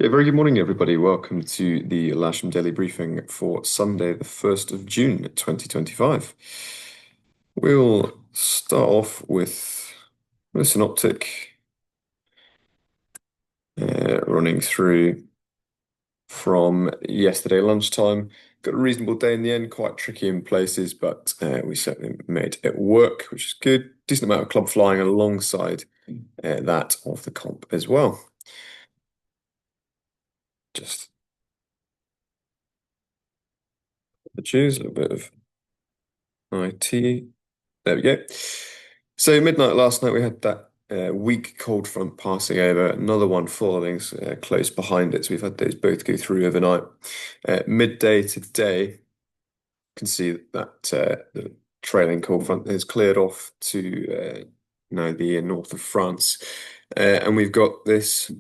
Yeah, very good morning, everybody. Welcome to the Lasham Daily Briefing for Sunday, the 1st of June, 2025. We'll start off with a synoptic running through from yesterday lunchtime. Got a reasonable day in the end, quite tricky in places, but we certainly made it work, which is good. Decent amount of club flying alongside that of the comp as well. Just choose a little bit of IT. There we go. So midnight last night we had that weak cold front passing over, another one following close behind it. So we've had those both go through overnight. Midday today, you can see that the trailing cold front has cleared off to now the north of France, and we've got this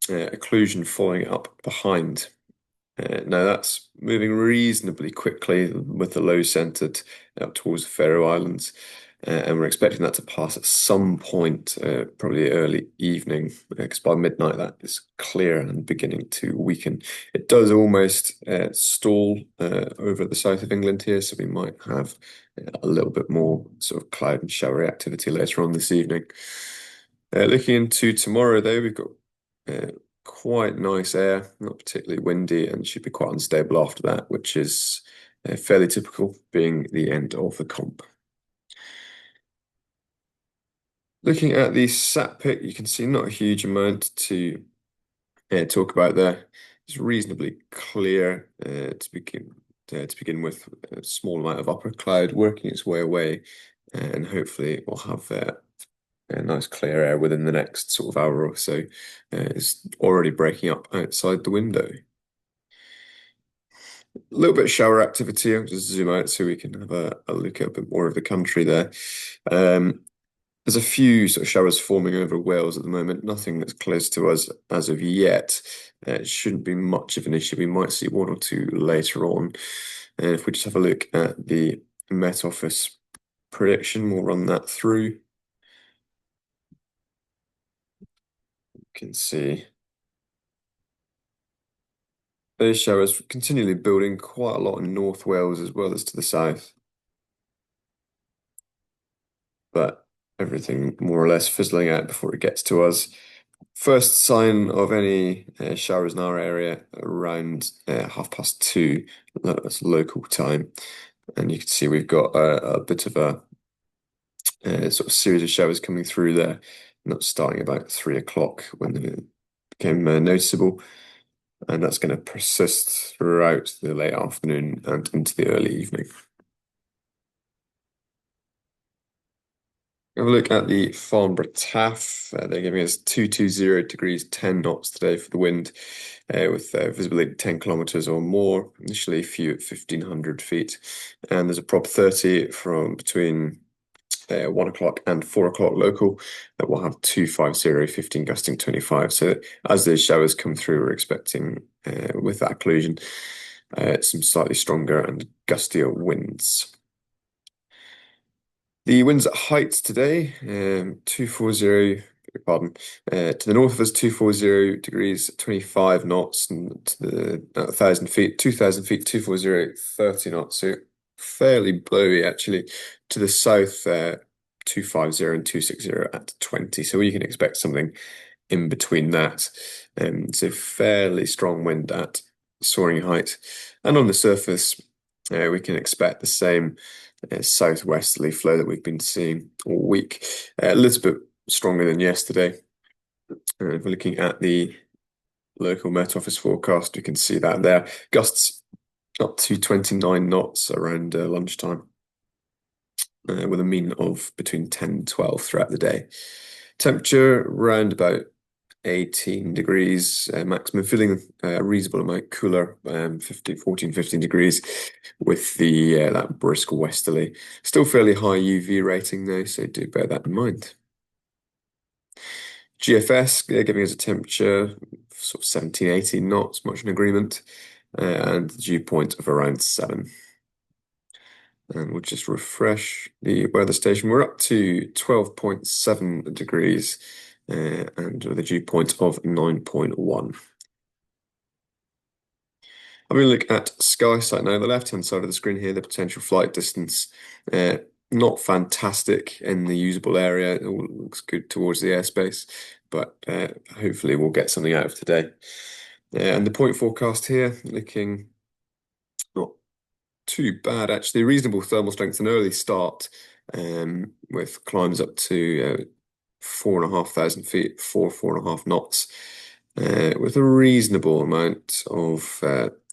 occlusion following it up behind. Now that's moving reasonably quickly with the low centered up towards the Faroe Islands. And we're expecting that to pass at some point, probably early evening, because by midnight that is clear and beginning to weaken. It does almost stall over the south of England here, so we might have a little bit more sort of cloud and showery activity later on this evening. Looking into tomorrow, though, we've got quite nice air, not particularly windy, and should be quite unstable after that, which is fairly typical, being the end of the comp. Looking at the sat pick, you can see not a huge amount to talk about there. It's reasonably clear to begin with. A small amount of upper cloud working its way away, and hopefully we'll have a nice clear air within the next sort of hour or so. It's already breaking up outside the window. A little bit of shower activity. I'll just zoom out so we can have a look at a bit more of the country there. There's a few sort of showers forming over Wales at the moment, nothing that's close to us as of yet. It shouldn't be much of an issue. We might see one or two later on. And if we just have a look at the Met Office prediction, we'll run that through. You can see those showers continually building quite a lot in North Wales as well as to the south. But everything more or less fizzling out before it gets to us. First sign of any showers in our area around 2:30. That's local time. And you can see we've got a bit of a sort of series of showers coming through there. And that's starting about 3 o'clock when it became noticeable. And that's going to persist throughout the late afternoon and into the early evening. Have a look at the Farnborough TAF. They're giving us 220 degrees, 10 knots today for the wind, with visibility 10 kilometers or more, initially a few at 1,500 feet. And there's a prop 30 from between 1 o'clock and 4 o'clock local that will have 250, 15 gusting 25. So as those showers come through, we're expecting, with that occlusion, some slightly stronger and gustier winds. The winds at height today, 240, pardon, to the north of us, 240 degrees, 25 knots, and to the 1,000 feet, 2,000 feet, 240, 30 knots. So fairly blowy, actually. To the south, 250 and 260 at 20. So you can expect something in between that. So fairly strong wind at soaring height. And on the surface, we can expect the same southwesterly flow that we've been seeing all week. A little bit stronger than yesterday. If we're looking at the local Met Office forecast, we can see that there. Gusts up to 29 knots around lunchtime, with a mean of between 10 and 12 throughout the day. Temperature around about 18 degrees maximum, feeling a reasonable amount cooler, 14, 15 degrees with the that brisk westerly. Still fairly high UV rating though, so do bear that in mind. GFS giving us a temperature sort of 17, 18 knots, much in agreement, and the dew point of around 7. And we'll just refresh the weather station. We're up to 12.7 degrees and with a dew point of 9.1. Having a look at SkySight now, the left-hand side of the screen here, the potential flight distance, uh, not fantastic in the usable area. It all looks good towards the airspace, but hopefully we'll get something out of today. And the point forecast here, looking not too bad actually. Reasonable thermal strength, an early start with climbs up to 4,500 feet, 4.5 knots, with a reasonable amount of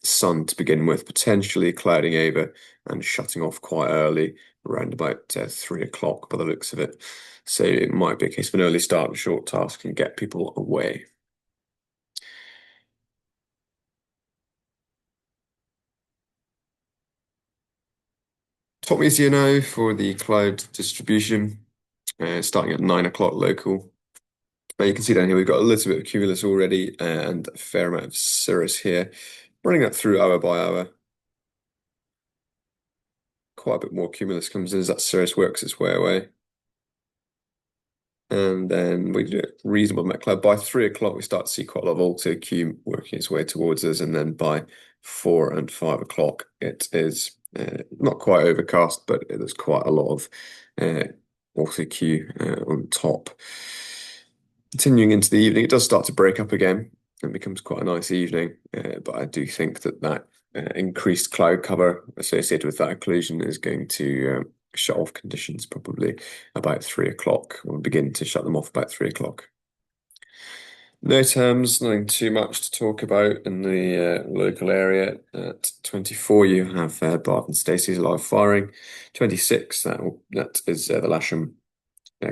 sun to begin with, potentially clouding over and shutting off quite early, around about 3 o'clock by the looks of it. So it might be a case of an early start and short task and get people away. Top easier now for the cloud distribution, starting at 9 o'clock local. Now you can see down here we've got a little bit of cumulus already and a fair amount of cirrus here, running that through hour by hour. Quite a bit more cumulus comes in as that cirrus works its way away. And then we do a reasonable amount of cloud. By 3 o'clock, we start to see quite a lot of alto cum working its way towards us. And then by 4 and 5 o'clock, it is not quite overcast, but there's quite a lot of alto Q on top. Continuing into the evening, it does start to break up again and becomes quite a nice evening. But I do think that increased cloud cover associated with that occlusion is going to shut off conditions probably about 3 o'clock. We'll begin to shut them off about 3 o'clock. No terms, nothing too much to talk about in the local area. At 24, you have Bart and Stacey's live firing. 26, that is the Lasham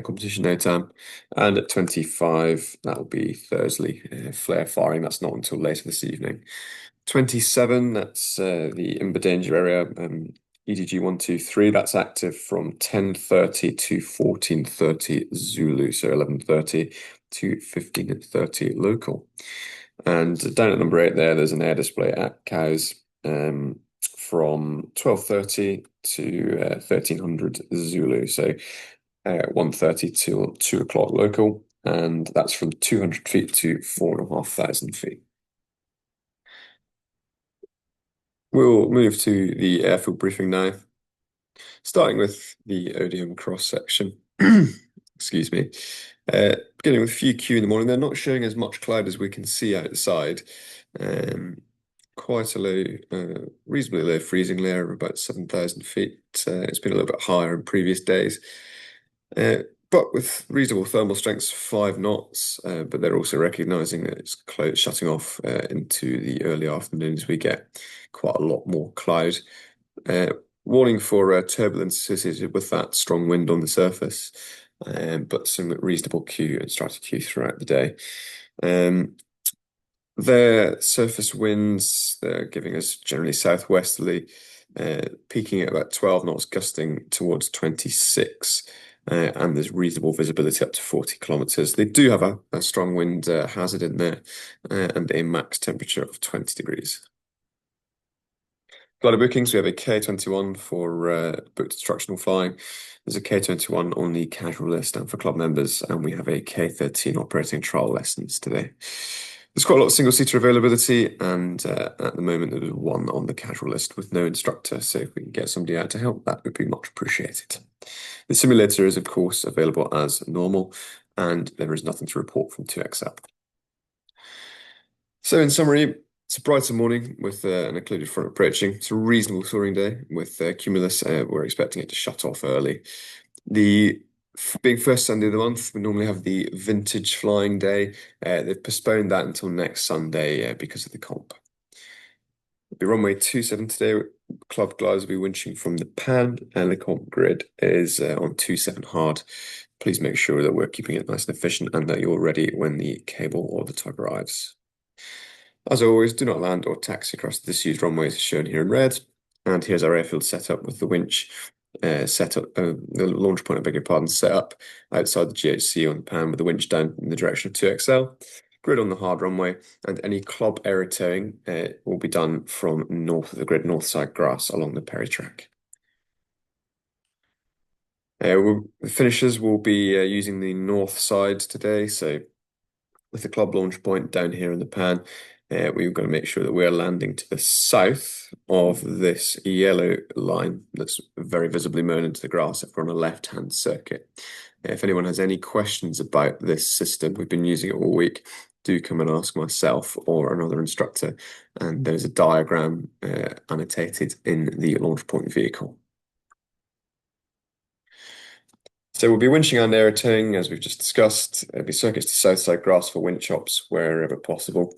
competition no time. And at 25, that will be Thursley flare firing. That's not until later this evening. 27, that's the Imber danger area, EDG 123. That's active from 10:30 to 14:30 Zulu, so 11:30 to 15:30 local. And down at number 8 there's an air display at Cows from 12:30 to 1300 Zulu, so 1:30 till 2 o'clock local, and that's from 200 feet to 4,500 feet. We'll move to the airfield briefing now, starting with the Odium cross section. Excuse me. Beginning with few Q in the morning, they're not showing as much cloud as we can see outside. Quite a low, reasonably low freezing layer of about 7,000 feet. It's been a little bit higher in previous days. But with reasonable thermal strengths, 5 knots, but they're also recognizing that it's shutting off into the early afternoon as we get quite a lot more cloud. Warning for turbulence associated with that strong wind on the surface, but some reasonable Q and strata Q throughout the day. Their surface winds, they're giving us generally southwesterly, peaking at about 12 knots, gusting towards 26. And there's reasonable visibility up to 40 kilometers. They do have a strong wind hazard in there and a max temperature of 20 degrees. Glider bookings, we have a K21 for booked instructional flying. There's a K21 on the casual list and for club members, and we have a K13 operating trial lessons today. There's quite a lot of single-seater availability, and at the moment there's one on the casual list with no instructor, so if we can get somebody out to help, that would be much appreciated. The simulator is, of course, available as normal, and there is nothing to report from 2XL. So in summary, it's a brighter morning with an occluded front approaching. It's a reasonable soaring day with cumulus. We're expecting it to shut off early. Being first Sunday of the month, we normally have the vintage flying day. They've postponed that until next Sunday because of the comp. It'll be runway 27 today. Club gliders will be winching from the pan, and the comp grid is on 27 hard. Please make sure that we're keeping it nice and efficient and that you're ready when the cable or the tug arrives. As always, do not land or taxi across the disused runways shown here in red. And here's our airfield setup with the winch the launch point, I beg your pardon, set up outside the GHC on the pan with the winch down in the direction of 2XL. Grid on the hard runway, and any club aero towing will be done from north of the grid, north side grass along the Perry track. The finishers will be using the north side today, so with the club launch point down here in the pan, we've got to make sure that we're landing to the south of this yellow line that's very visibly mown into the grass if we're on a left-hand circuit. If anyone has any questions about this system, we've been using it all week, do come and ask myself or another instructor. And there's a diagram annotated in the launch point vehicle. So we'll be winching and aerotowing, as we've just discussed. There'll be circuits to south side grass for winch chops wherever possible.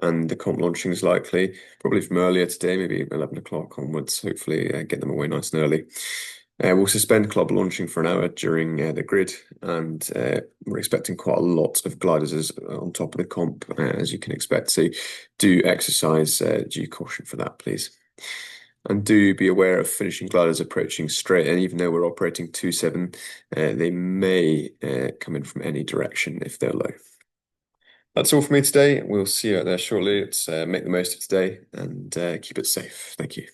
And the comp launching is likely, probably from earlier today, maybe 11 o'clock onwards. Hopefully get them away nice and early. We'll suspend club launching for an hour during the grid, and we're expecting quite a lot of gliders on top of the comp, as you can expect. So do exercise due caution for that, please. And do be aware of finishing gliders approaching straight. And even though we're operating 2.7, they may come in from any direction if they're low. That's all for me today. We'll see you out there shortly. Let's make the most of today and keep it safe. Thank you.